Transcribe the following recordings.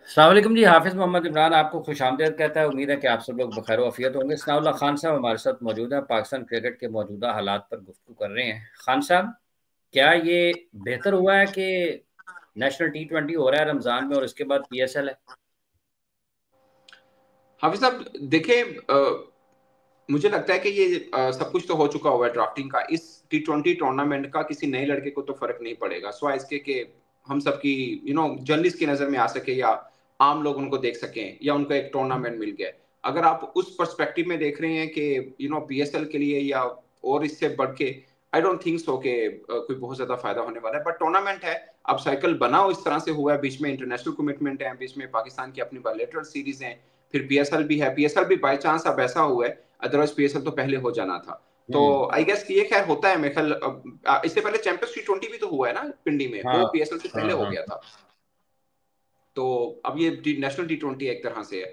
अस्सलाम वालेकुम जी। हाफिज़ मोहम्मद इमरान आपको खुशामदीद कहता है। उम्मीद है कि आप सब लोग बखैर वाफियत होंगे। सनाउल्लाह खान साहब हमारे साथ मौजूद हैं। पाकिस्तान क्रिकेट के मौजूदा हालात पर गुफ्तगू कर रहे हैं। खान साहब, क्या ये बेहतर हुआ है कि नेशनल T20 हो रहा है रमज़ान में और इसके बाद PSL है? हाफिज साहब देखिए, मुझे लगता है कि ये सब कुछ तो हो चुका हुआ है ड्राफ्टिंग का। इस T20 टूर्नामेंट का किसी नए लड़के को तो फर्क नहीं पड़ेगा, सिवाय इसके कि हम सबकी जर्नलिस्ट की नजर में आ सके, या आम लोग उनको देख सकें, या उनको एक टूर्नामेंट मिल गया। अगर आप उस पर्सपेक्टिव में देख रहे हैं कि PSL के लिए या और इससे बढ़ के, आई डोंट थिंक सो कि कोई बहुत ज्यादा फायदा होने वाला है। बट टूर्नामेंट है, अब साइकिल बनाओ इस तरह से हुआ है, बीच में इंटरनेशनल कमिटमेंट है, बीच में पाकिस्तान की अपनी बायलैटरल सीरीज है, फिर PSL भी है। PSL भी बाय चांस अब ऐसा हुआ है, अदरवाइज PSL तो पहले हो जाना था। तो हम्म। आई गेस ये खैर होता है मेरे ख्याल। इससे पहले चैंपियंस T20 भी तो हुआ है ना पिंडी में, वो हाँ, PSL से पहले हाँ, हो हाँ। गया था। तो अब ये नेशनल T20 एक तरह से है।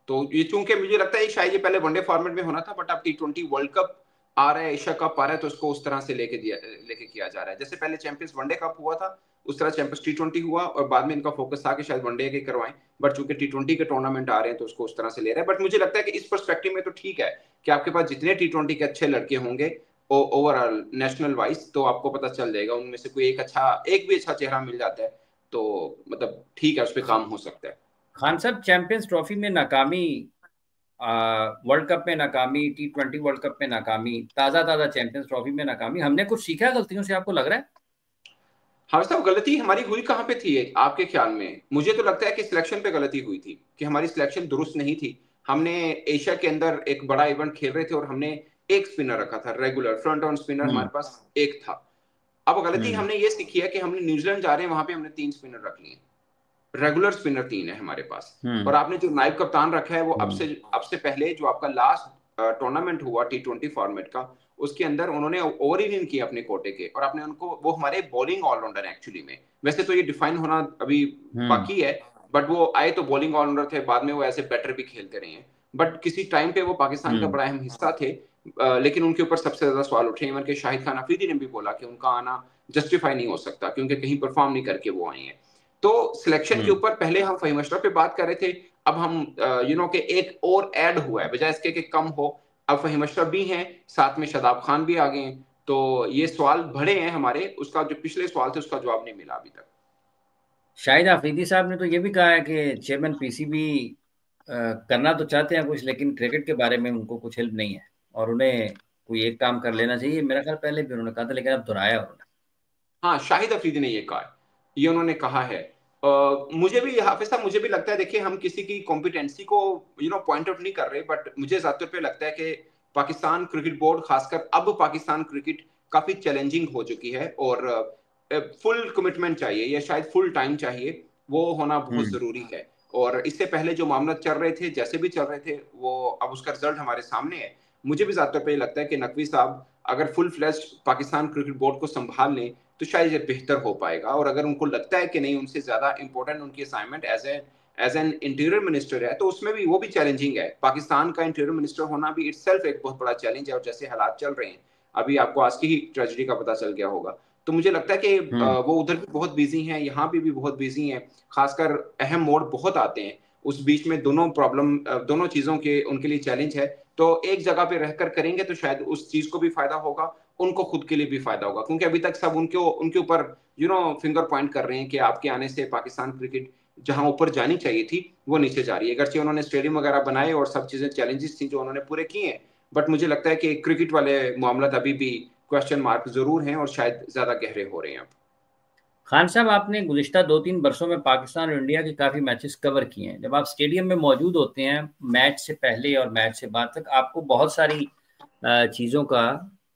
तो ये चूंकि मुझे लगता है शायद ये पहले वनडे फॉर्मेट में होना था, बट अब T20 वर्ल्ड कप आ रहा है, एशिया कप आ रहा है, तो उसको उस तरह से लेके किया जा रहा है। जैसे पहले चैंपियंस वनडे कप हुआ था, उस तरह चैंपियंस T20 हुआ, और बाद में इनका फोकस था कि शायद वनडे के करवाएं। बट चूंकि T20 के टूर्नामेंट आ रहे हैं, तो उसको उस तरह से ले रहे हैं। बट मुझे लगता है कि इस परस्पेक्टिव में तो ठीक है कि आपके पास जितने T20 के अच्छे लड़के होंगे ओवरऑल नेशनल वाइज, तो आपको पता चल जाएगा उनमें से कोई एक भी अच्छा चेहरा मिल जाता है, तो मतलब ठीक है, उस पर ख- काम हो सकता है। खान साहब, चैंपियंस ट्रॉफी में नाकामी, वर्ल्ड कप में नाकामी, T20 वर्ल्ड कप में नाकामी, ताज़ा ताज़ा चैंपियंस ट्रॉफी में नाकामी, हमने कुछ सीखा है गलतियों से, आपको लग रहा है? हाँ साहब, गलती हमारी हुई कहाँ पे थी आपके ख्याल में? मुझे तो लगता है कि सिलेक्शन पे गलती हुई थी, कि हमारी सिलेक्शन दुरुस्त नहीं थी। हमने एशिया के अंदर एक बड़ा इवेंट खेल रहे थे, और हमने एक स्पिनर रखा था, रेगुलर फ्रंट ऑन स्पिनर हम्म। हमारे पास एक था। अब गलती हम्म। हमने ये सीखी है कि हमने न्यूजीलैंड जा रहे हैं, वहां पे हमने तीन स्पिनर रख लिए। रेगुलर स्पिनर तीन है हमारे पास। हम्म। और आपने जो नायब कप्तान रखा है, वो हम्म। अब से पहले जो आपका लास्ट टूर्नामेंट हुआ T20 फॉर्मेट का, उसके अंदर उन्होंने ओवर ही नहीं किया अपने कोटे के, और आपने उनको, वो हमारे बॉलिंग ऑलराउंडर एक्चुअली में, वैसे तो ये डिफाइन होना अभी हम्म। बाकी है। बट वो आए तो बॉलिंग ऑलराउंडर थे, बाद में वो ऐसे बैटर भी खेलते रहे हैं। बट किसी टाइम पे वो पाकिस्तान का हम्म। बड़ा अहम हिस्सा थे। लेकिन उनके ऊपर सबसे ज्यादा सवाल उठे। इवन के शाहिद खान अफरीदी ने भी बोला कि उनका आना जस्टिफाई नहीं हो सकता, क्योंकि कहीं परफॉर्म नहीं करके वो आए हैं। तो सिलेक्शन के हम्म। ऊपर पहले हम फहीम अशरफ पे बात कर रहे थे, अब हम के एक और ऐड हुआ है, बजाय इसके कि कम हो। अब फहीम अशरफ भी हैं, साथ में शादाब खान भी आ गए हैं। तो ये सवाल बढ़े हैं हमारे, उसका जो पिछले सवाल थे उसका जवाब नहीं मिला अभी तक। शाहिद आफरीदी साहब ने तो ये भी कहा है कि चेयरमैन PCB करना तो चाहते हैं कुछ, लेकिन क्रिकेट के बारे में उनको कुछ हेल्प नहीं है और उन्हें कोई एक काम कर लेना चाहिए। मेरा ख्याल पहले भी उन्होंने कहा था, लेकिन अब दोहराया उन्होंने। हाँ, शाहिद अफरीदी ने ये कहा है, ये उन्होंने कहा है। मुझे भी हाफिज साहब, मुझे भी लगता है, देखिए हम किसी की कॉम्पिटेंसी को पॉइंट आउट नहीं कर रहे, बट मुझे ज्यादातर पे लगता है कि पाकिस्तान क्रिकेट बोर्ड, खासकर अब पाकिस्तान क्रिकेट काफी चैलेंजिंग हो चुकी है, और फुल कमिटमेंट चाहिए, या शायद फुल टाइम चाहिए, वो होना बहुत हम्म। जरूरी है। और इससे पहले जो मामला चल रहे थे, जैसे भी चल रहे थे, वो अब उसका रिजल्ट हमारे सामने है। मुझे भी ज्यादातर पे लगता है कि नकवी साहब अगर full flash Pakistan cricket board को संभाल लें, तो शायद ये बेहतर हो पाएगा। और अगर उनको लगता है कि नहीं, उनसे ज्यादा इंपॉर्टेंट उनकी assignment as an interior minister है, तो उसमें भी वो भी चैलेंजिंग है। पाकिस्तान का इंटीरियर मिनिस्टर होना भी इटसेल्फ एक बहुत बड़ा चैलेंज है। और जैसे हालात चल रहे हैं, अभी आपको आज की ही ट्रेजेडी का पता चल गया होगा। तो मुझे लगता है कि हम्म। वो उधर भी बहुत बिजी हैं, यहाँ भी बहुत बिजी हैं। खासकर अहम मोड़ बहुत आते हैं, उस बीच में दोनों प्रॉब्लम, दोनों चीजों के उनके लिए चैलेंज है। तो एक जगह पे रहकर करेंगे तो शायद उस चीज को भी फायदा होगा, उनको खुद के लिए भी फायदा होगा। क्योंकि अभी तक सब उनके ऊपर फिंगर पॉइंट कर रहे हैं कि आपके आने से पाकिस्तान क्रिकेट जहां ऊपर जानी चाहिए थी, वो नीचे जा रही है। अगरचे उन्होंने स्टेडियम वगैरह बनाए और सब चीजें, चैलेंजेस थी जो उन्होंने पूरे किए हैं, बट मुझे लगता है कि क्रिकेट वाले मामला अभी भी क्वेश्चन मार्क जरूर हैं, और शायद ज्यादा गहरे हो रहे हैं अब। खान साहब, आपने गुज़िश्ता 2-3 वर्षों में पाकिस्तान और इंडिया के काफ़ी मैचेस कवर किए हैं। जब आप स्टेडियम में मौजूद होते हैं, मैच से पहले और मैच से बाद तक, आपको बहुत सारी चीज़ों का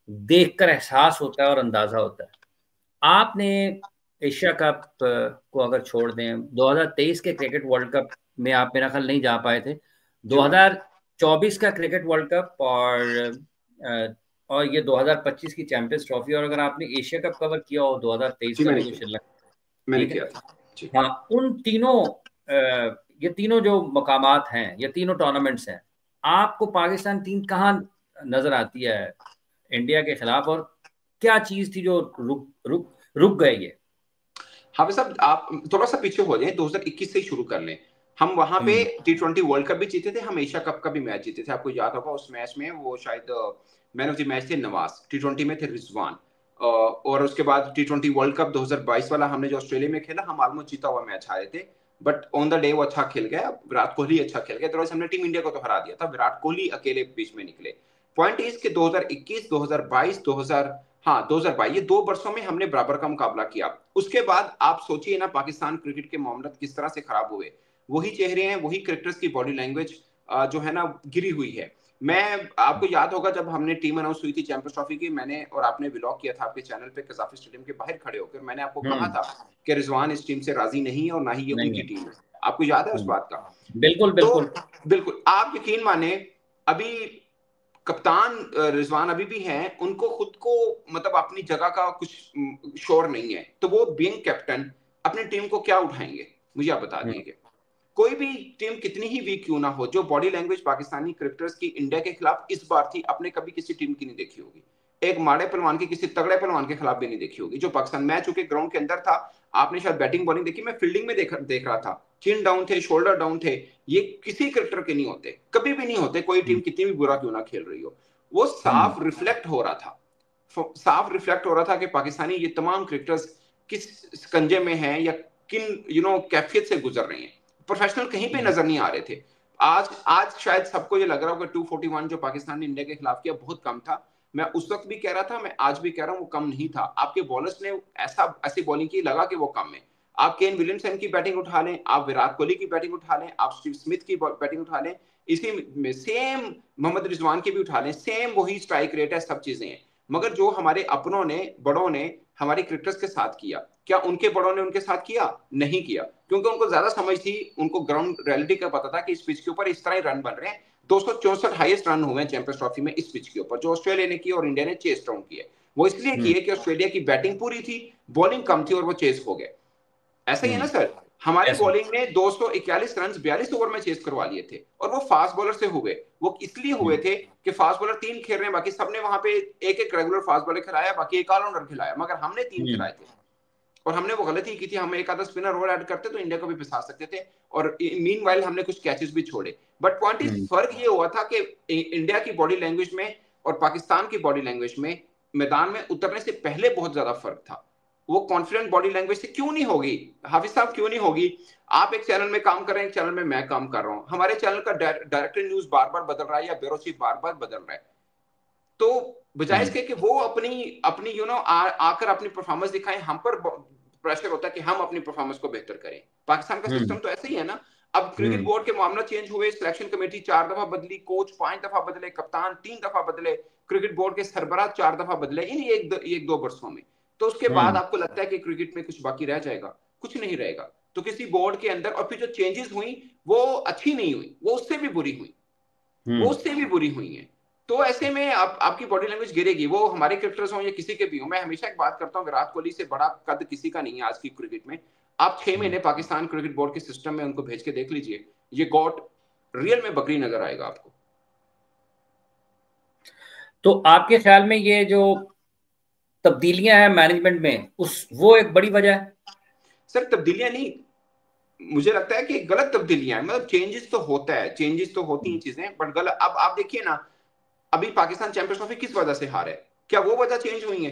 देखकर एहसास होता है और अंदाज़ा होता है। आपने एशिया कप को अगर छोड़ दें, 2023 के क्रिकेट वर्ल्ड कप में आप मेरा ख्याल नहीं जा पाए थे। जी हाँ। 2024 का क्रिकेट वर्ल्ड कप और ये 2025 की चैंपियंस ट्रॉफी, और अगर आपने एशिया कप कवर किया हो 2023 जी का मैंने भी जो किया, श्रीलंका, मैंने ठीक है। किया था। जी। हाँ, उन तीनों ये तीनों जो मकामात हैं, ये तीनों टूर्नामेंट्स हैं, आपको पाकिस्तान टीम कहाँ नजर आती है इंडिया के खिलाफ, और क्या चीज थी जो रुक रुक रुक गए ये? हाफिज साहब, आप थोड़ा सा पीछे हो जाए, 2021 से ही शुरू कर लें। हम वहां पे हम्म। T20 वर्ल्ड कप भी जीते थे, हम एशिया कप का भी मैच जीते थे। आपको याद होगा उस मैच में वो शायद मैन ऑफ द मैच थे नवाज, T20 में थे रिजवान। और उसके बाद T20 वर्ल्ड कप 2022 वाला हमने जो ऑस्ट्रेलिया में खेला, हम ऑलमोस्ट जीता हुआ मैच हारे थे, बट ऑन द डे वो अच्छा खेल गया, विराट कोहली अच्छा खेल गया, तो हमने टीम इंडिया को तो हरा दिया था, विराट कोहली अकेले बीच में निकले। पॉइंट इज कि 2021, 2022, 2000, हाँ 2022, ये 2 वर्षों में हमने बराबर का मुकाबला किया। उसके बाद आप सोचिए ना पाकिस्तान क्रिकेट के मामले किस तरह से खराब हुए। वही चेहरे हैं, वही क्रिकेटर्स की बॉडी लैंग्वेज जो है ना गिरी हुई है। मैं आपको याद होगा जब हमने टीम अनाउंस हुई थी चैंपियंस ट्रॉफी की, मैंने और आपने व्लॉग किया था आपके चैनल पे कजाफी स्टेडियम के बाहर खड़े होकर, मैंने आपको कहा हम्म। था कि रिजवान इस टीम से राजी नहीं है और ना ही ये नहीं उनकी है। टीम है। आपको याद है उस बात का? बिल्कुल तो बिल्कुल। बिल्कुल आप यकीन माने, अभी कप्तान रिजवान अभी भी हैं, उनको खुद को मतलब अपनी जगह का कुछ श्योर नहीं है, तो वो बीइंग कैप्टन अपनी टीम को क्या उठाएंगे? मुझे आप बता हम्म। दीजिए। कोई भी टीम कितनी ही वीक क्यों ना हो, जो बॉडी लैंग्वेज पाकिस्तानी क्रिकेटर्स की इंडिया के खिलाफ इस बार थी, आपने कभी किसी टीम की नहीं देखी होगी। एक माड़े पहलवान की किसी तगड़े पहलवान के खिलाफ भी नहीं देखी होगी जो पाकिस्तान मैच चूंकि ग्राउंड के अंदर था। आपने शायद बैटिंग बॉलिंग देखी, मैं फील्डिंग में देख रहा था, चिन डाउन थे, शोल्डर डाउन थे, ये किसी क्रिकेटर के नहीं होते, कभी भी नहीं होते, कोई टीम कितनी भी बुरा क्यों ना खेल रही हो। वो हम्म। साफ रिफ्लेक्ट हो रहा था, साफ रिफ्लेक्ट हो रहा था कि पाकिस्तानी ये तमाम क्रिकेटर्स किस स्कंजे में हैं या किन कैफियत से गुजर रहे हैं। प्रोफेशनल कहीं पे नजर नहीं आ रहे थे। आज आज शायद सबको ये लग रहा होगा 241 जो पाकिस्तान ने इंडिया के खिलाफ किया बहुत कम था। मैं उस वक्त भी कह रहा था, मैं आज भी कह रहा हूं वो कम नहीं था। आपके बॉलर्स ने ऐसी बॉलिंग की लगा कि वो कम है। आप केन विलियमसन की बैटिंग उठा लें, आप विराट कोहली की बैटिंग उठा लें, आप स्टीव स्मिथ की बैटिंग उठा लें, इसी में सेम मोहम्मद रिजवान की भी उठा लें, सेम वही स्ट्राइक रेट है, सब चीजें हैं। मगर जो हमारे अपनों ने, बड़ों ने हमारे क्रिकेटर्स के साथ किया, क्या उनके बड़ों ने उनके साथ किया? नहीं किया, क्योंकि उनको ज्यादा समझ थी, उनको ग्राउंड रियलिटी का पता था कि इस पिच के ऊपर इस तरह ही रन बन रहे हैं। 264 हाईएस्ट रन हुए हैं चैंपियंस ट्रॉफी में इस पिच के ऊपर, जो ऑस्ट्रेलिया ने किया और इंडिया ने चेस डाउन किया। वो इसलिए हम्म। किए कि ऑस्ट्रेलिया की बैटिंग पूरी थी, बॉलिंग कम थी और वो चेस हो गए। ऐसा ही है ना हम्म। सर? हमारी ऐसे। बॉलिंग ने 241 रन 42 ओवर में चेस करवा लिए थे, और वो फास्ट बॉलर से हुए। वो इसलिए हुए हम्म। थे कि फास्ट बॉलर 3 खेल रहे हैं, बाकी सबने वहां पे एक एक रेगुलर फास्ट बॉलर खिलाया, बाकी एक ऑलराउंडर खिलाया, मगर हमने 3 हम्म। खिलाए थे। और हमने वो गलती की थी, हम एक आधा स्पिनर और ऐड करते तो इंडिया को भी फंसा सकते थे, और मीनवाइल हमने कुछ कैचेस भी छोड़े। बट पॉइंट इज, हम्म। फर्क ये हुआ था कि इंडिया की बॉडी लैंग्वेज में और पाकिस्तान की बॉडी लैंग्वेज में मैदान में उतरने से पहले बहुत ज्यादा फर्क था। वो कॉन्फिडेंट बॉडी लैंग्वेज से क्यों नहीं होगी? हाफिज साहब क्यों नहीं होगी? आप एक चैनल में काम कर रहे हैं, एक चैनल में मैं काम कर रहा हूं, हमारे चैनल का डायरेक्टर न्यूज बार बार बदल रहा है या ब्यूरो चीफ बार बार बदल रहा है। तो बजाय हम्म। इसके कि वो अपनी अपनी आकर अपनी परफॉर्मेंस दिखाएं, हम पर प्रेशर होता है कि हम अपनी परफॉर्मेंस को बेहतर करें। पाकिस्तान का हम्म। सिस्टम तो ऐसे ही है ना। अब क्रिकेट हम्म। बोर्ड के मामला चेंज हुए, सिलेक्शन कमेटी 4 दफा बदली, कोच 5 दफा बदले, कप्तान 3 दफा बदले, क्रिकेट बोर्ड के सरबराह 4 दफा बदले इन एक दो वर्षों में। तो उसके बाद हम्म। आपको लगता है कि क्रिकेट में कुछ बाकी रह जाएगा? कुछ नहीं रहेगा। तो किसी बोर्ड के अंदर, और फिर जो चेंजेस हुई वो अच्छी नहीं हुई, वो उससे भी बुरी हुई, वो हम्म। उससे भी बुरी हुई हैं। तो ऐसे में आपकी बॉडी लैंग्वेज गिरेगी, वो हमारे क्रिकेटर्स हों या किसी के भी हो। मैं हमेशा एक बात करता हूँ, विराट कोहली से बड़ा कद किसी का नहीं है आज की क्रिकेट में। आप 6 महीने पाकिस्तान क्रिकेट बोर्ड के सिस्टम में उनको भेज के देख लीजिए, ये गॉड रियल में बकरी नजर आएगा आपको। तो आपके ख्याल में ये जो तब्दीलियां हैं मैनेजमेंट में, उस वो एक बड़ी वजह है? सर तब्दीलियां नहीं, मुझे लगता है कि गलत तब्दीलियां हैं। मतलब चेंजेस तो होता है, चेंजेस तो होती हैं चीजें, बट गलत। अब आप देखिए ना, अभी पाकिस्तान चैंपियंस ट्रॉफी किस वजह से हारे? क्या वो वजह चेंज हुई है?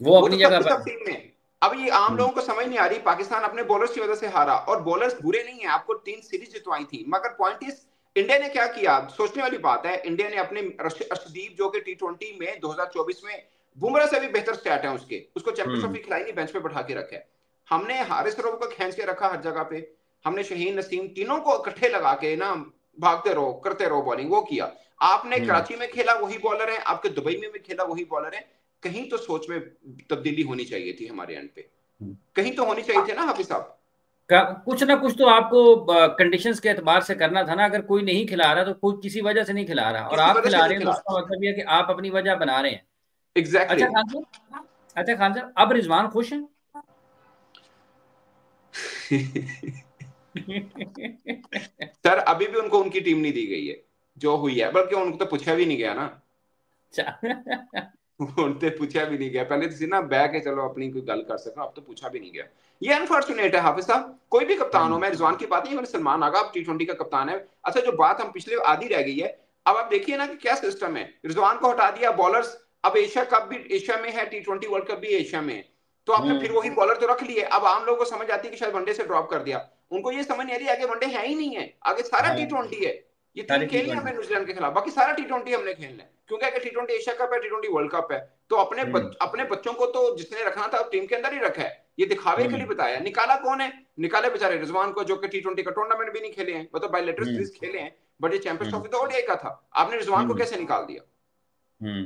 वो वो तो अपनी तब जगह भी सब पर। टीम में। अब ये आम लोगों को समझ नहीं आ रही, पाकिस्तान अपने बॉलर्स की वजह से हारा, और बॉलर्स बुरे नहीं है, आपको 3 सीरीज जितवाई थी, मगर पॉइंट इज इंडिया ने क्या किया? सोचने वाली बात है, इंडिया ने अपने अर्शदीप जो कि T20 में 2024 में बुमराह से भी बेहतर स्टैट है उसके, उसको चैंपियंस हम्म। ट्रॉफी खिलाई नहीं, बेंच पे बैठा के रखा है। हमने हारिस रऊफ को खींच के रखा हर जगह पे, हमने शहीन नसीम, तीनों को इकट्ठे लगा के ना भागते रहो, करते रहो बॉलिंग, वो किया। आपने हम्म। कराची में खेला वही बॉलर है, आपके दुबई में भी खेला वही बॉलर है। कहीं तो सोच में तब्दीली होनी चाहिए थी हमारे एंड पे, हम्म। कहीं तो होनी चाहिए थी ना हाफिज साहब। कुछ ना कुछ तो आपको कंडीशंस के एतबार से करना था ना। अगर कोई नहीं खिला रहा तो कोई किसी वजह से नहीं खिला रहा, और किसी आप वजह से खिला नहीं रहे हैं तो खिला। उसका मतलब ये है कि आप अपनी वजह बना रहे हैं। एग्जैक्टली अच्छा exactly. खान साहब, अच्छा खान साहब, अब रिजवान खुश हैं? सर अभी भी उनको उनकी टीम नहीं दी गई है जो हुई है, बल्कि उनको तो पूछा भी नहीं गया ना। अच्छा। उनसे पूछा भी नहीं गया। पहले तो ना बह के चलो अपनी कोई गल कर सका, अब तो पूछा भी नहीं गया। ये अनफॉर्चुनेट है हाफिज साहब। कोई भी कप्तान हो, मैं रिजवान की बात नहीं, मैंने सलमान आगा T20 का कप्तान है। अच्छा जो बात हम पिछले आधी रह गई है, अब आप देखिए ना कि क्या सिस्टम है। रिजवान को हटा दिया, बॉलर्स अब एशिया कप भी एशिया में है, T20 वर्ल्ड कप भी एशिया में है, तो आपने फिर वही बॉलर तो रख लिए। अब आम लोगों को समझ आती है कि शायद वनडे से ड्रॉप कर दिया, उनको ये समझ नहीं आ रही आगे वनडे है ही नहीं है, आगे सारा हाँ, T20 है। ये सारे 3 टी खेलने ट्वेंटी हमें न्यूजीलैंड के खिलाफ, बाकी सारा T20 हमने खेलना है, क्योंकि अगर T20 एशिया कप है, T20 वर्ल्ड कप है, तो अपने बच्चों को तो जिसने रखना था टीम के अंदर ही रखा है। ये दिखावे के लिए बताया, निकाला कौन है? निकाले बेचारे रिजवान को, जो कि T20 का टूर्नामेंट भी नहीं खेले हैं, मतलब बायलेटरल सीरीज खेले हैं, बट ये चैंपियंस ट्रॉफी तो ओडीआई का था। आपने रिजवान को कैसे निकाल दिया?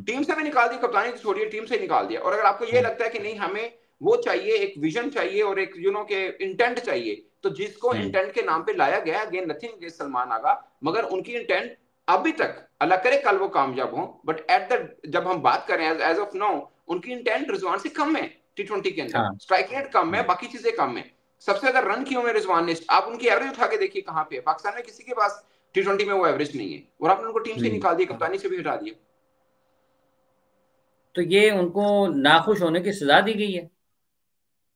टीम से भी निकाल दी, कप्तानी तो छोड़िए, टीम से निकाल दिया। और अगर आपको ये लगता है कि नहीं हमें वो चाहिए, एक विजन चाहिए और एक के इंटेंट चाहिए, तो जिसको इंटेंट के नाम पे लाया गया, अगेन नथिंग अगेंस्ट सलमान आगा, मगर उनकी इंटेंट अभी तक, अल्लाह करे कल वो कामयाब हो, बट एट द जब हम बात करें एज ऑफ नाउ, उनकी इंटेंट रिजवान से कम है। T20 के अंदर हाँ। स्ट्राइक रेट कम है, बाकी चीजें कम है। सबसे ज्यादा रन किए हुए रिजवान ने, आप उनकी एवरेज उठा के देखिए कहां पे है। पाकिस्तान में किसी के पास T20 में वो एवरेज नहीं है, और आपने उनको टीम से निकाल दिया, कप्तानी से भी हटा दिया। तो ये उनको नाखुश होने की सजा दी गई है,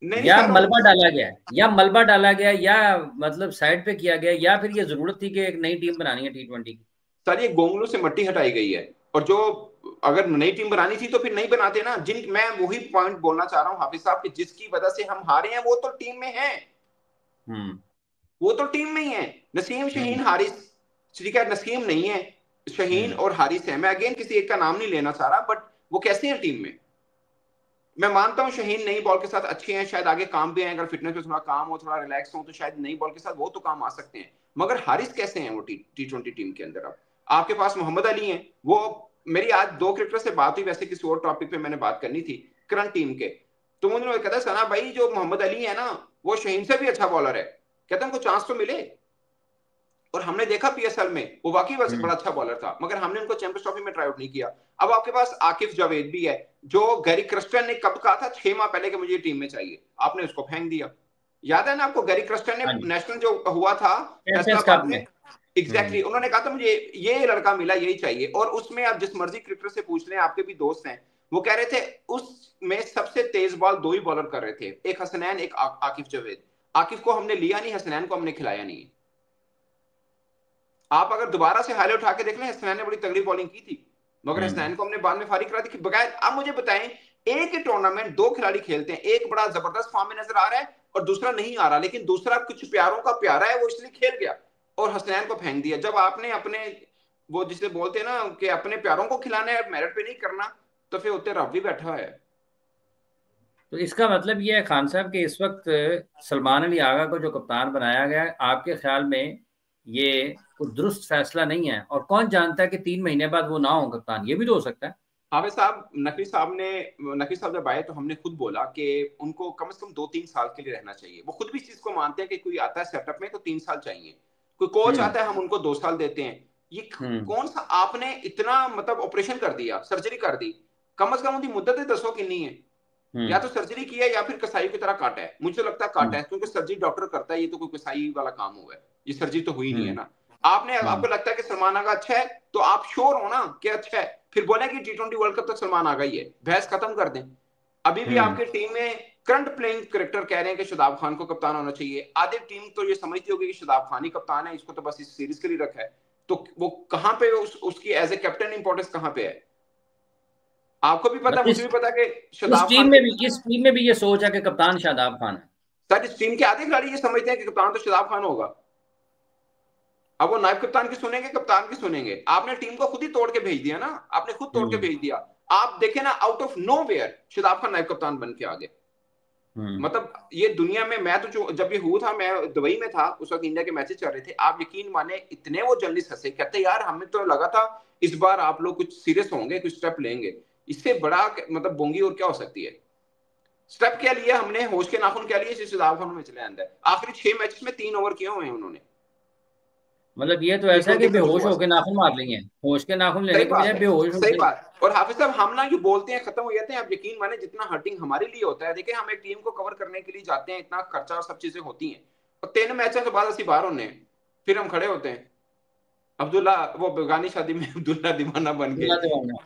नहीं नहीं या सर, मलबा डाला गया है, या मलबा डाला गया, या मतलब साइड पे किया गया, या फिर ये जरूरत थी कि एक नई टीम बनानी है T20 की? सर ये गोंगलू से मट्टी हटाई गई है, और जो अगर नई टीम बनानी थी तो फिर नहीं बनाते ना। जिन मैं वही पॉइंट बोलना चाह रहा हूँ हाफिज साहब कि जिसकी वजह से हम हारे हैं वो तो टीम में है, हम्म। वो तो टीम में ही है। नसीम, हम्म। शाहीन, हारिस। ठीक है, नसीम नहीं है, शाहीन हम्म। और हारिस है। मैं अगेन किसी एक का नाम नहीं लेना चाह रहा, बट वो कैसे हैं टीम में? मैं मानता हूँ शाहीन नई बॉल के साथ अच्छे हैं, शायद आगे काम भी है, अगर फिटनेस पे थोड़ा काम हो, थोड़ा रिलैक्स हो, तो शायद नई बॉल के साथ वो तो काम आ सकते हैं। मगर हारिस कैसे हैं वो T20 टीम के अंदर? अब आपके पास मोहम्मद अली हैं, वो मेरी आज 2 क्रिकेटर से बात हुई, वैसे किसी और टॉपिक पे मैंने बात करनी थी करंट टीम के, तो उन्होंने कहता सना भाई जो मोहम्मद अली है ना, वो शाहीन से भी अच्छा बॉलर है, कहता उनको चांस तो मिले। और हमने देखा PSL में वो वाकई हम्म। बड़ा अच्छा बॉलर था, मगर हमने उनको चैंपियंस ट्रॉफी में ट्राई आउट नहीं किया। अब आपके पास आकिफ जावेद भी है, जो गैरी क्रस्टन ने कब कहा था, 6 माह पहले कि मुझे टीम में चाहिए, आपने उसको फेंक दिया। याद है ना आपको, गैरी क्रस्टन ने हाँ जी, नेशनल जो हुआ था चैंपियंस कप फैसलाबाद में, में। एग्जैक्टली उन्होंने कहा था मुझे ये लड़का मिला, यही चाहिए। और उसमें आप जिस मर्जी क्रिकेटर से पूछ लें, आपके भी दोस्त हैं, वो कह रहे थे उसमें सबसे तेज बॉल 2 ही बॉलर कर रहे थे, एक हसनैन, एक आकिफ जावेद। आकिफ को हमने लिया नहीं, हसनैन को हमने खिलाया नहीं। आप अगर दोबारा से हाईलाइट उठा के देख लें, हसनैन ने बड़ी तगड़ी बॉलिंग की थी, मगर हम्म। हसनैन को हमने बाद में फारिग करा दी बगैर। आप मुझे बताएं, एक ही टूर्नामेंट 2 खिलाड़ी खेलते हैं, एक बड़ा जबरदस्त फॉर्म में नजर आ रहा है और दूसरा नहीं आ रहा, लेकिन दूसरा कुछ प्यारों का प्यारा है, वो इसलिए खेल गया और हसनैन को फेंक दिया। जब आपने अपने वो जिसे बोलते हैं ना कि अपने प्यारों को खिलाना है, मेरिट पे नहीं करना, तो फिर उत्ते रब भी बैठा है। तो इसका मतलब ये है खान साहब कि इस वक्त सलमान अली आगा को जो कप्तान बनाया गया है, आपके ख्याल में ये कोई दुरुस्त फैसला नहीं है? और कौन जानता है कि 3 महीने बाद वो ना हो कप्तान, ये भी तो हो सकता है। हाफिज साहब, नकवी साहब जब आए तो हमने खुद बोला कि उनको कम से कम 2-3 साल के लिए रहना चाहिए। वो खुद भी इस चीज को मानते हैं कि कोई आता है सेटअप में तो 3 साल चाहिए, कोई कोच हम्म। आता है हम उनको 2 साल देते हैं। ये हम्म। कौन सा आपने इतना मतलब ऑपरेशन कर दिया, सर्जरी कर दी, कम से कम उनकी मुद्दत दसो कितनी है। या हम्म। तो सर्जरी की है या फिर कसाई की तरह काटा है, मुझे तो लगता है काटा हम्म। है, क्योंकि सर्जरी डॉक्टर करता है, ये तो कोई कसाई वाला काम हुआ है, ये सर्जरी तो हुई नहीं है हम्म। ना। आपने हम्म। आपको लगता है कि सलमान आगा अच्छा है, तो आप श्योर हो ना कि अच्छा है, फिर बोले कि T20 वर्ल्ड कप तक सलमान आगा ही है, बहस खत्म कर दें। अभी भी हम्म। आपकी टीम में करंट प्लेइंग क्रिकेटर कह रहे हैं कि शादाब खान को कप्तान होना चाहिए, आधे टीम तो ये समझती होगी कि शादाब खान ही कप्तान है, इसको तो बस इस सीरीज के लिए रखा है। तो वो कहां पे उसकी एज ए कैप्टन इंपॉर्टेंस कहां पे है? आपको भी पता, मतलब मुझे भी पता कि इस शादाब टीम खान में के, भी इस टीम में भी ये सोच है कि कप्तान शादाब खान है। सर इस टीम के आधे खिलाड़ी ये समझते हैं कि कप्तान तो शादाब खान होगा। अब वो नायब कप्तान की सुनेंगे, कप्तान की सुनेंगे? आपने टीम को खुद ही तोड़ के भेज दिया ना, आपने खुद तोड़ के हम्म। भेज दिया। आप देखे ना, out of nowhere Shadab Khan नायब कप्तान बन के आ गए। हम्म। मतलब ये दुनिया में, मैं तो जो जब ये हुआ था, मैं दुबई में था उस वक्त, इंडिया के मैचेस चल रहे थे, आप यकीन माने इतने वो जर्नलिस्ट हंसे, कहते यार हमें तो लगा था इस बार आप लोग कुछ सीरियस होंगे, कुछ स्टेप लेंगे, इससे बड़ा मतलब बोंगी और क्या हो सकती है। स्टेप क्या लिया हमने, होश के नाखून क्या लिए, शादाब खान में चले अंदर। आखिरी 6 मैचेस में 3 ओवर किए हुए हैं उन्होंने मतलब ये तो ऐसा है कि T20 का जो बेहोश हुआ। होकर नाखून मार लेंगे, होश के नाखून सही लेने के बात बजाय है, बेहोश सही होकर। बात। और हाफिज साहब हम ना ये बोलते हैं खत्म हो जाते हैं, आप यकीन माने जितना हर्टिंग हमारे लिए होता है, देखिए हम एक टीम को कवर करने के लिए जाते हैं, इतना खर्चा और सब चीजें होती हैं, और 3 मैचों के बाद असि बाहर होने हैं, फिर हम खड़े होते हैं, अब्दुल्ला वो बेगानी शादी में अब्दुल्ला दीवाना बन के। दिला दीवाना।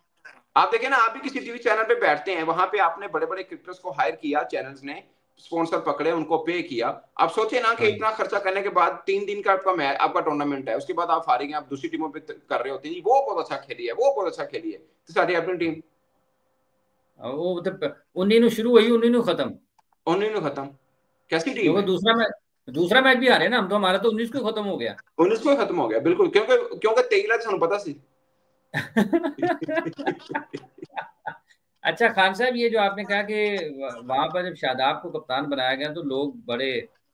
आप देखें ना, आप भी किसी टीवी चैनल पे बैठते हैं, वहां पे आपने बड़े बड़े क्रिकेटर्स को हायर किया, चैनल्स ने स्पॉन्सर पकड़े, उनको पे किया। आप सोचे ना कि हाँ। इतना खर्चा करने के बाद 3 दिन का आपका मैच, आपका टूर्नामेंट है, उसके बाद आप हारेंगे, आप दूसरी टीमों पे कर रहे होते हैं वो बहुत अच्छा खेली है, वो बहुत अच्छा खेली है, तो सारी अपनी टीम वो मतलब 19 शुरू हुई, 19 खत्म। उन्हीं ने खत्म। कैसी टीम क्योंकि है? दूसरा मैच भी हारे ना हम तो, हमारा तो 19 को खत्म हो गया। 19 को खत्म हो गया, बिल्कुल, क्योंकि क्योंकि 23 सानू पता सी। अच्छा खान साहब, ये जो आपने कहा कि वहां पर जब शादाब को कप्तान बनाया गया तो लोग बड़े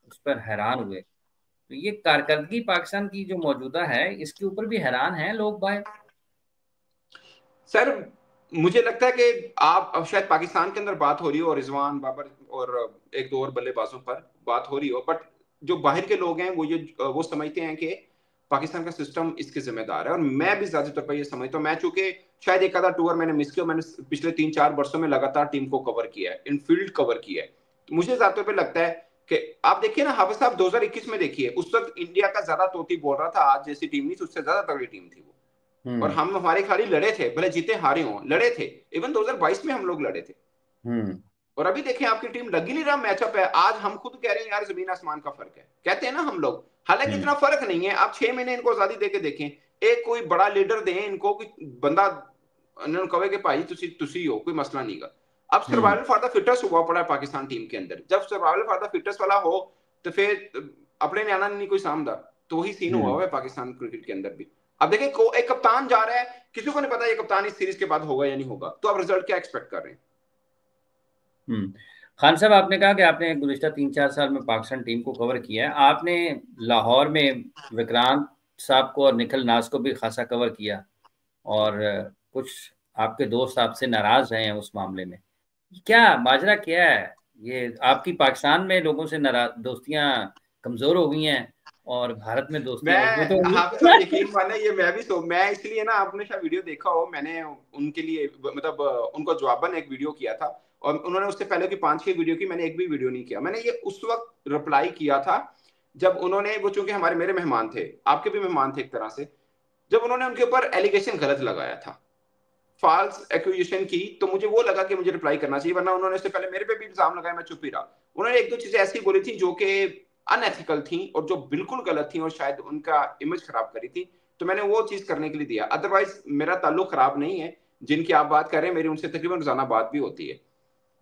उस पर हैरान हुए, तो ये कारकर्दगी पाकिस्तान की जो मौजूदा है इसके ऊपर भी हैरान हैं लोग बाहर। सर मुझे लगता है कि आप अब शायद पाकिस्तान के अंदर बात हो रही हो, रिजवान बाबर और एक दो और बल्लेबाजों पर बात हो रही हो, बट जो बाहर के लोग हैं वो समझते हैं कि पाकिस्तान का सिस्टम इसके जिम्मेदार है, और मैं भी ज्यादातर पर ये समझता हूँ। मैं चूंकि शायद एक आधा टूर मैंने मिस किया, मैंने पिछले 3-4 वर्षों में लगातार टीम को कवर किया है, इन फील्ड कवर किया है, तो मुझे ज्यादातर पे लगता है कि आप देखिए ना, हाफिज साहब 2021 में देखिए, उस वक्त इंडिया का ज्यादा तोती बोल रहा था, आज जैसी टीम नहीं थी, उससे ज्यादा तगड़ी टीम थी वो, और हम्म। हम हमारे खिलाड़ी लड़े थे, भले जीते हारे हों, लड़े थे। इवन 2022 में हम लोग लड़े थे। हम्म। और अभी देखें आपकी टीम लग ही नहीं रहा मैचअप है, आज हम खुद कह रहे हैं यार जमीन आसमान का फर्क है, कहते हैं ना हम लोग, हालांकि हम्म। इतना फर्क नहीं है। आप 6 महीने इनको आजादी देके देखें, एक कोई बड़ा लीडर दें इनको, कोई बंदा इन्होंने कहे कि भाई तुसी हो, कोई मसला नहीं का। अब हम्म। सर्वाइवल फॉर द फिटेस्ट हुआ पड़ा है पाकिस्तान टीम के अंदर, जब सर्वाइवल फॉर द फिटेस्ट वाला हो तो फिर अपने ने आना नहीं कोई सामदा, तो वही सीन हुआ हुआ हम्म। है पाकिस्तान क्रिकेट के अंदर भी। अब देखिए एक कप्तान जा रहा है, किसी को नहीं पता ये कप्तान इस सीरीज के बाद होगा या नहीं होगा, तो आप रिजल्ट क्या एक्सपेक्ट कर रहे हैं? हम्म। खान साहब, आपने कहा कि आपने गुज़िश्ता 3-4 साल में पाकिस्तान टीम को कवर किया है। आपने लाहौर में विक्रांत साहब को और निखिल नाज को भी खासा कवर किया, और कुछ आपके दोस्त आपसे नाराज रहे हैं उस मामले में। क्या माजरा क्या है? ये आपकी पाकिस्तान में लोगों से नाराज, दोस्तियां कमजोर हो गई हैं और भारत में दोस्तियां मजबूत हो मैं गई। हाँ पे सब यकीन माने, ये मैं भी मैं इसलिए ना, आपने शायद वीडियो देखा हो, मैंने उनके लिए मतलब उनको जवाबन एक वीडियो किया था, और उन्होंने उससे पहले की 5-6 वीडियो की, मैंने एक भी वीडियो नहीं किया। मैंने ये उस वक्त रिप्लाई किया था जब उन्होंने, वो चूंकि हमारे मेरे मेहमान थे, आपके भी मेहमान थे एक तरह से, जब उन्होंने उनके ऊपर एलिगेशन गलत लगाया था, फॉल्स एक्यूजेशन की, तो मुझे वो लगा कि मुझे रिप्लाई करना चाहिए, वरना उन्होंने इससे पहले मेरे पे भी इल्जाम लगाया, मैं चुप ही रहा। उन्होंने एक दो चीजें ऐसी बोली थी जो कि अनएथिकल थी और जो बिल्कुल गलत थी और शायद उनका इमेज खराब करी थी, तो मैंने वो चीज करने के लिए दिया। अदरवाइज मेरा ताल्लुक खराब नहीं है, जिनकी आप बात कर रहे हैं मेरी उनसे तकरीबन रोजाना बात भी होती है,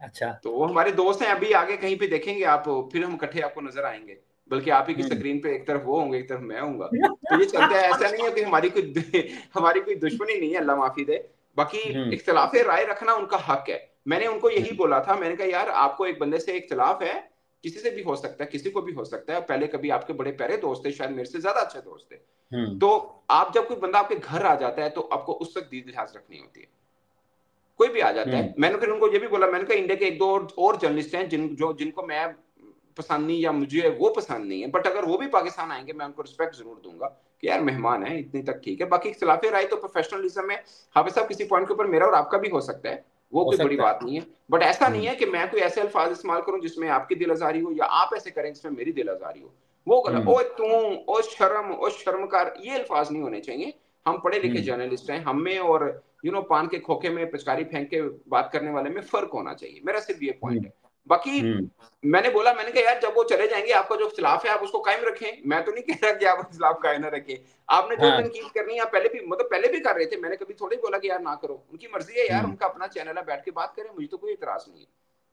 अच्छा। तो वो हमारे दोस्त हैं। अभी आगे कहीं पे देखेंगे आप, फिर हम इकट्ठे आपको नजर आएंगे, बल्कि आप ही की हम्म। स्क्रीन पे एक तरफ वो होंगे, एक तरफ मैं होऊंगा, तो ये चलता है। ऐसा नहीं है कि हमारी कोई दुश्मनी नहीं है, अल्लाह माफी दे। बाकी हम्म। इख्तलाफ राय रखना उनका हक है। मैंने उनको यही बोला था, मैंने कहा यार आपको एक बंदे से इख्तलाफ है, किसी से भी हो सकता है, किसी को भी हो सकता है, पहले कभी आपके बड़े प्यारे दोस्त थे, शायद मेरे से ज्यादा अच्छे दोस्त थे, हम्म। तो आप जब कोई बंदा आपके घर आ जाता है तो आपको उस वक्त दी लिहाज रखनी होती है। कोई भी आ जाता हम्म। है, मैंने फिर उनको ये भी बोला, मैंने कहा इंडिया के एक दो और जर्नलिस्ट हैं जिनको मैं पसंद नहीं, या मुझे वो पसंद नहीं है, बट अगर वो भी पाकिस्तान आएंगे मैं उनको रिस्पेक्ट जरूर दूंगा कि यार मेहमान है, इतनी तक ठीक है। बाकी इख्तिलाफ राय तो प्रोफेशनलिज्म में, हाफिज साहब किसी पॉइंट के ऊपर मेरा और आपका भी हो सकता है, वो हो कोई बड़ी सकता है। बात नहीं है, बट ऐसा नहीं हम्म। है कि मैं कोई ऐसे अल्फाज इस्तेमाल करूं जिसमें आपकी दिल आजारी हो, या आप ऐसे करें जिसमें मेरी दिल आजारी हो, वो गलत। हम्म। ओ तू, ओ शर्मकार, ये अल्फाज नहीं होने चाहिए। हम पढ़े लिखे हम्म। जर्नलिस्ट हैं, हम में और पान के खोखे में पिचकारी फेंक के बात करने वाले में फर्क होना चाहिए, मेरा सिर्फ ये पॉइंट हम्म। है। बाकी हम्म। मैंने बोला, मैंने कहा यार जब वो चले जाएंगे, आपका जो खिलाफ है आप उसको कायम रखें, मैं तो नहीं कह रहा कि आप खिलाफ कायम ना रखें। आपने जो हाँ। तनकीद करनी है, आप पहले भी कर रहे थे, मैंने कभी थोड़ी बोला कि यार ना करो, उनकी मर्जी है यार, हम्म। उनका अपना चैनल है, बैठ के बात करें, मुझे तो कोई इतराज नहीं है,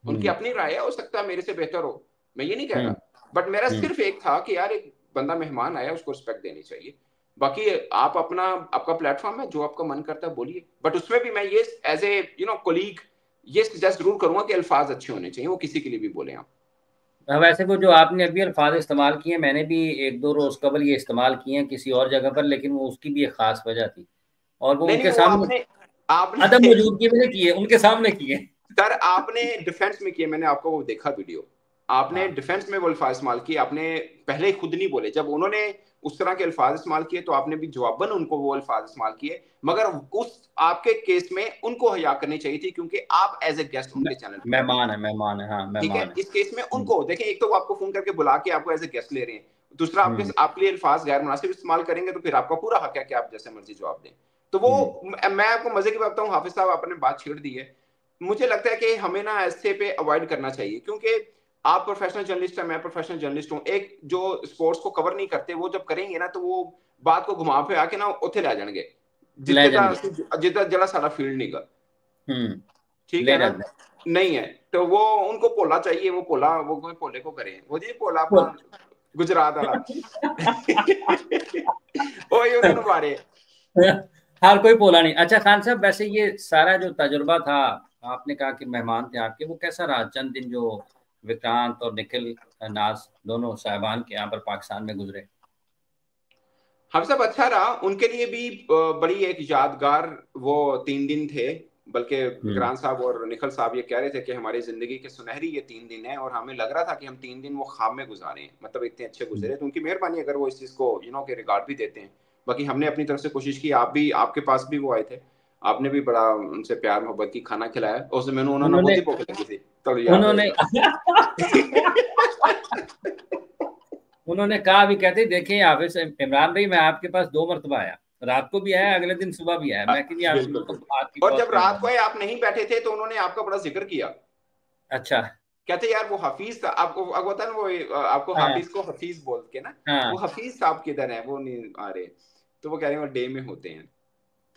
उनकी हम्म। अपनी राय है, हो सकता है मेरे से बेहतर हो, मैं ये नहीं कह हम्म। रहा, बट मेरा हम्म। सिर्फ एक था कि यार एक बंदा मेहमान आया, उसको रिस्पेक्ट देनी चाहिए। बाकी आप अपना, आपका प्लेटफॉर्म है, जो आपका मन करता है बोलिए, बट उसमें भी मैं ये एज ए कोलीग ये सजेस्ट जरूर करूंगा कि अल्फाज अच्छे होने चाहिए, वो किसी के लिए भी बोले आप। वैसे वो जो आपने अभी अल्फाज इस्तेमाल किए, मैंने भी एक दो रोज कबल ये इस्तेमाल किए हैं किसी और जगह पर, लेकिन वो उसकी भी एक खास वजह थी, और वो नहीं नहीं, उनके वो सामने, आपने अदम आपने मौजूदगी में नहीं किए, उनके सामने किए। सर आपने डिफेंस में किए, मैंने आपको वो देखा वीडियो, आपने हाँ। डिफेंस में वो अल्फाज इस्तेमाल किए, आपने पहले खुद नहीं बोले, जब उन्होंने उस तरह के अल्फाज इस्तेमाल किए तो आपने भी जवाबन उनको वो अल्फाज इस्तेमाल किए, मगर उस आपके केस में उनको हया करनी चाहिए थी, क्योंकि आप एज ए गेस्ट उनके चैनल पे आए। मेहमान है, हाँ ठीक है, मेहमान है। इस केस में हम्म। उनको देखें, एक तो वो आपको फोन करके बुला के आपको एज ए गेस्ट ले रहे हैं, दूसरा आपके हम्म। आपके लिए अल्फाज गैर मुनासिब इस्तेमाल करेंगे, तो फिर आपका पूरा हक है कि आप जैसे मर्जी जवाब दें। तो वो मैं आपको मजे की बात बताऊं, हाफिज साहब आपने बात छेड़ दी है, मुझे लगता है कि हमें ना ऐसे पे अवॉइड करना चाहिए, क्योंकि आप प्रोफेशनल जर्नलिस्ट है, मैं प्रोफेशनल जर्नलिस्ट हूँ, एक जो स्पोर्ट्स को कवर नहीं करते वो जब करेंगे ना, तो वो बात को घुमा फिरा के ना उत्थे लै जाएंगे, जितने लेजेंड। जितना जरा सारा फील्ड नहीं गा, ठीक ले है ना, जाते नहीं है, तो वो उनको पोला चाहिए, वो पोला वो कोई पोले को करें, वो जी पोला अपना हैं। गुजरात वाला वही उन्होंने मारे। हर कोई बोला नहीं। अच्छा खान साहब, वैसे ये सारा जो तजुर्बा था, आपने कहा कि मेहमान थे आपके, वो कैसा रहा चंद दिन जो विक्रांत और निखिल, नाज दोनों साहबान के यहाँ पर पाकिस्तान में गुजरे? हम सब अच्छा रहा, उनके लिए भी बड़ी एक यादगार वो 3 दिन थे, बल्कि हम्म। विक्रांत साहब और निखिल साहब ये कह रहे थे कि हमारी जिंदगी के सुनहरी ये 3 दिन है, और हमें लग रहा था कि हम 3 दिन वो ख्वाब में गुजारे हैं, मतलब इतने अच्छे गुजरे, तो उनकी मेहरबानी अगर वो इस चीज को के रिगार्ड भी देते हैं। बाकी हमने अपनी तरफ से कोशिश की, आप भी, आपके पास भी वो आए थे, आपने भी बड़ा उनसे प्यार मोहब्बत की, खाना खिलाया, उस मैंने उन्होंने बहुत उन्होंने ही भूख लगी थी, तो याद उन्होंने होगा। उन्होंने कहा भी, कहते देखिए हाफिज इमरान भाई, मैं आपके पास 2 मरतबा आया, रात को भी आया, अगले दिन सुबह भी आया, मैं कि नहीं आपकी बिल्कुल तो आपकी बिल्कुल, और बहुत जब रात को मेहरबानी। आप नहीं बैठे थे तो उन्होंने आपका बड़ा जिक्र किया, अच्छा। कहते यार वो हफीज था, आपको पता है ना, वो आपको हाँ हाफिज को हफीज बोल के ना, वो हाँ। हफीज साहब किधर है, वो नहीं आ रहे, तो वो कह रहे हैं वो डे में होते हैं,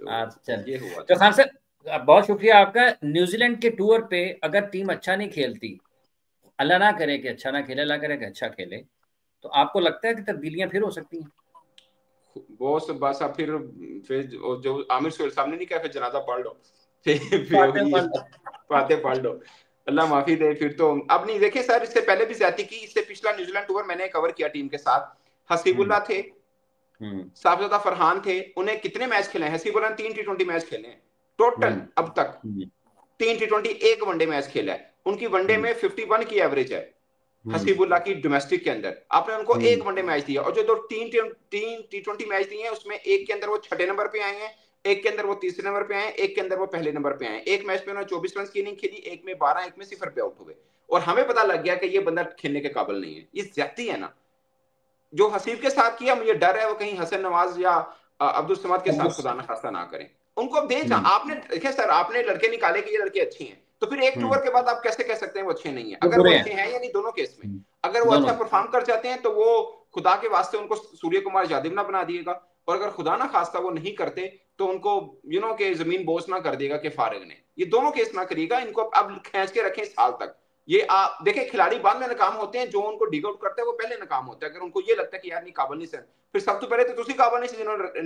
तो अच्छा। ये हुआ तो था। खान साहब बहुत शुक्रिया आपका। न्यूजीलैंड के टूर पे अगर टीम अच्छा नहीं खेलती, अल्लाह ना करे कि अच्छा ना खेले, अल्लाह करे कि अच्छा खेले, तो आपको लगता है कि तब्दीलियां फिर हो सकती हैं? वो सब बस अब फिर जो आमिर सुहेल साहब ने नहीं कहा, फिर जनाजा पढ़ लो, फिर फाते वही बंद। बातें पढ़ लो, अल्लाह माफी दे, फिर तो अब नहीं। देखे सर, इससे पहले भी ज्यादती की, इससे पिछला न्यूजीलैंड टूर मैंने कवर किया टीम के साथ, हम्म। हसीबुल्ला थे, हम्म। साफजदा फरहान थे, उन्हें कितने मैच खेले हैं, हसीबुल्ला ने 3 T20 मैच खेले हैं टोटल हम्म। अब तक, हम्म। 3 T20, एक वनडे मैच खेला है, उनकी वनडे हम्म। में 51 की एवरेज है, हम्म। हसीबुल्ला की डोमेस्टिक के अंदर, आपने उनको हम्म। एक वनडे मैच दिया, और जो दो तीन T20 मैच दिए हैं, उसमें एक के अंदर वो छठे नंबर पे आए हैं, एक के अंदर वो तीसरे नंबर पे आए, एक के अंदर वो पहले नंबर पे आए, एक मैच में उन्होंने 24 रन की इनिंग खेली, एक में 12, एक में 0 पे आउट हुए, और हमें पता लग गया कि ये बंदा खेलने के काबिल नहीं है, ये ज्यादती है ना, जो हसीब के साथ किया, मुझे डर है वो कहीं हसन नवाज या अब्दुल समद के साथ अब्दुल। खुदा न खास्ता ना करें, उनको अब देख, हम्म। आपने देखिए सर, आपने लड़के निकाले कि ये लड़के अच्छे हैं, तो फिर एक हम्म। टूर के बाद आप कैसे कह सकते हैं वो अच्छे नहीं है, वो अगर वो बुरे अच्छे हैं। हैं या नहीं, दोनों केस में, हम्म। अगर वो अच्छा दोनों। परफॉर्म कर जाते हैं तो वो खुदा के वास्ते उनको सूर्य कुमार यादव ना बना दिएगा, और अगर खुदा ना खास्ता वो नहीं करते तो उनको के जमीन बोझ ना कर देगा कि फारिग ने, ये दोनों केस ना करिएगा, इनको अब खींच के रखें साल तक। ये आप देखें, खिलाड़ी बाद में नाकाम होते हैं, जो उनको डिग आउट करते हैं वो पहले नाकाम होता है, अगर उनको ये लगता है कि यार नहीं, काबिल नहीं, सर फिर सब तो पहले तो तुसी काबिल नहीं,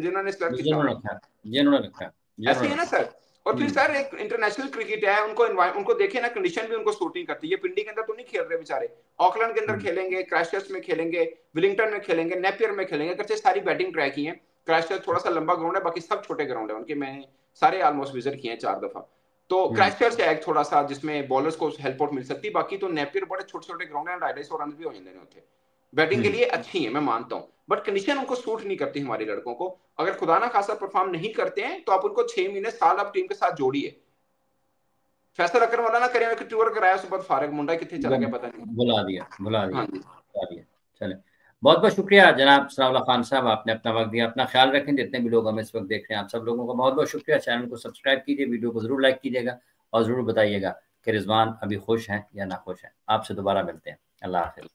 जिन्होंने सेलेक्ट किया जिन्होंने उन्हें, रखा है। जिन्होंने रखा है। ऐसे है जिन्होंने ना रखा सर। और है। फिर सर एक इंटरनेशनल क्रिकेट है, उनको देखे ना, कंडीशन भी उनको सूट नहीं करती, ये पिंडी के अंदर तो नहीं खेल रहे बेचारे, ऑकलैंड के अंदर हम्म। खेलेंगे, क्राइस्टचर्च में खेलेंगे, विलिंगटन में खेलेंगे, नेपियर में खेलेंगे, करके सारी बैटिंग ट्राई की है, क्राइस्टचर्च थोड़ा सा लंबा ग्राउंड है, बाकी सब छोटे ग्राउंड है उनके, मैंने सारे ऑलमोस्ट विजिट किए हैं 4 दफा, तो हम्म। क्राइस्टचर्च है एक थोड़ा सा जिसमें बॉलर्स को हेल्प आउट मिल सकती है, बाकी तो नेपियर बड़े छोटे छोटे ग्राउंड है, 250 रन भी हो जाते हैं, बैटिंग के हम्म। लिए अच्छी है मैं मानता हूँ, बट कंडीशन उनको सूट नहीं करती हमारे लड़कों को, अगर खुदा ना खासा परफॉर्म नहीं करते हैं तो आप उनको 6 महीने साल आप टीम के साथ जोड़िए, फैसल अकरम वाला ना करें कि टूर कराया सुबह फारिग मुंडा कितने चला गया पता नहीं। बुला दिया, बुला दिया, हाँ जी। बुला दिया। चले, बहुत बहुत शुक्रिया जनाब सनाउल्लाह खान साहब, आपने अपना वक्त दिया। अपना ख्याल रखें, जितने भी लोग हमें इस वक्त देख रहे हैं, आप सब लोगों का बहुत बहुत शुक्रिया। चैनल को सब्सक्राइब कीजिए, वीडियो को जरूर लाइक कीजिएगा, और जरूर बताइएगा कि रिजवान अभी खुश हैं या ना खुश हैं। आपसे दोबारा मिलते हैं। अल्लाह हाफिज।